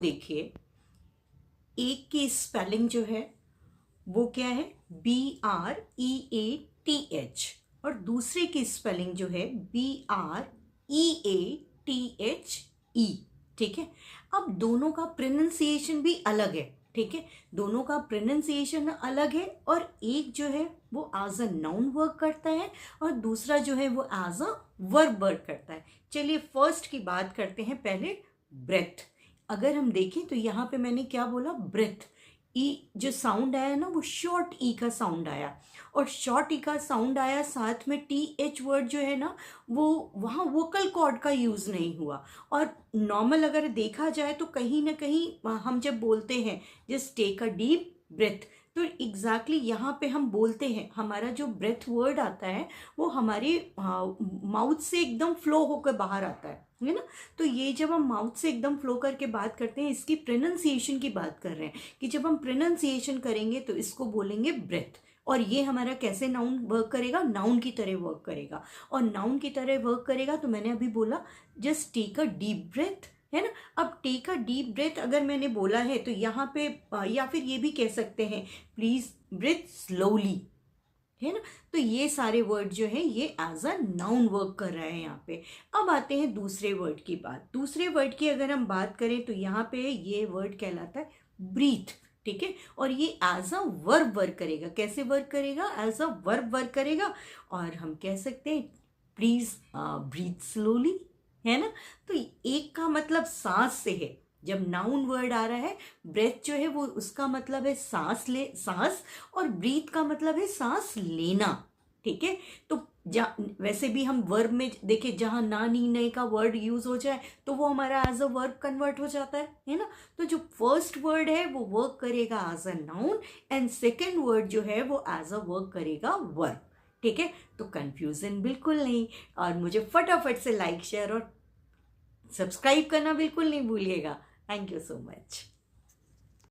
देखिए, एक की स्पेलिंग जो है वो क्या है, BREATH, और दूसरे की स्पेलिंग जो है BREATHE। ठीक है। अब दोनों का प्रोनाउंसिएशन भी अलग है। ठीक है, दोनों का प्रोनाउंसिएशन अलग है, और एक जो है वो एज अ नाउन वर्क करता है और दूसरा जो है वो एज अ वर्ब वर्क करता है। चलिए फर्स्ट की बात करते हैं पहले, ब्रेथ। अगर हम देखें तो यहाँ पे मैंने क्या बोला, ब्रेथ। ई जो साउंड आया ना वो शॉर्ट ई का साउंड आया, और शॉर्ट ई का साउंड आया, साथ में TH वर्ड जो है ना वो वहाँ वोकल कॉर्ड का यूज़ नहीं हुआ। और नॉर्मल अगर देखा जाए तो कहीं ना कहीं हम जब बोलते हैं just take a deep breath, तो एग्जैक्टली यहाँ पे हम बोलते हैं, हमारा जो ब्रेथ वर्ड आता है वो हमारे माउथ से एकदम फ्लो होकर बाहर आता है ना। तो ये जब हम माउथ से एकदम फ्लो करके बात करते हैं, इसकी प्रोनाउंसिएशन की बात कर रहे हैं कि जब हम प्रोनाउंसिएशन करेंगे तो इसको बोलेंगे ब्रेथ। और ये हमारा कैसे नाउन वर्क करेगा, नाउन की तरह वर्क करेगा। और नाउन की तरह वर्क करेगा तो मैंने अभी बोला just take a deep breath, है ना। अब टेक अ डीप ब्रेथ अगर मैंने बोला है तो यहाँ पे या फिर ये भी कह सकते हैं प्लीज ब्रेथ स्लोली, है ना। तो ये सारे वर्ड जो है ये एज अ नाउन वर्क कर रहा है यहाँ पे। अब आते हैं दूसरे वर्ड की बात। दूसरे वर्ड की अगर हम बात करें तो यहाँ पे ये वर्ड कहलाता है ब्रीथ। ठीक है, और ये एज अ वर्ब वर्क करेगा। कैसे वर्क करेगा, एज अ वर्ब वर्क करेगा। और हम कह सकते हैं प्लीज ब्रीथ स्लोली, है ना। तो एक का मतलब सांस से है, जब नाउन वर्ड आ रहा है ब्रेथ जो है वो उसका मतलब है सांस ले, सांस, और ब्रीथ का मतलब है सांस लेना। ठीक है, तो वैसे भी हम वर्ब में देखे जहां ना नी नए का वर्ड यूज हो जाए तो वो हमारा एज अ वर्ब कन्वर्ट हो जाता है ना। तो जो फर्स्ट वर्ड है वो वर्क करेगा as a noun, and second word जो है वो एज अ वर्क करेगा वर्ब। ठीक है, तो कंफ्यूजन बिल्कुल नहीं। और मुझे फटाफट से लाइक शेयर और सब्सक्राइब करना बिल्कुल नहीं भूलिएगा। Thank you so much.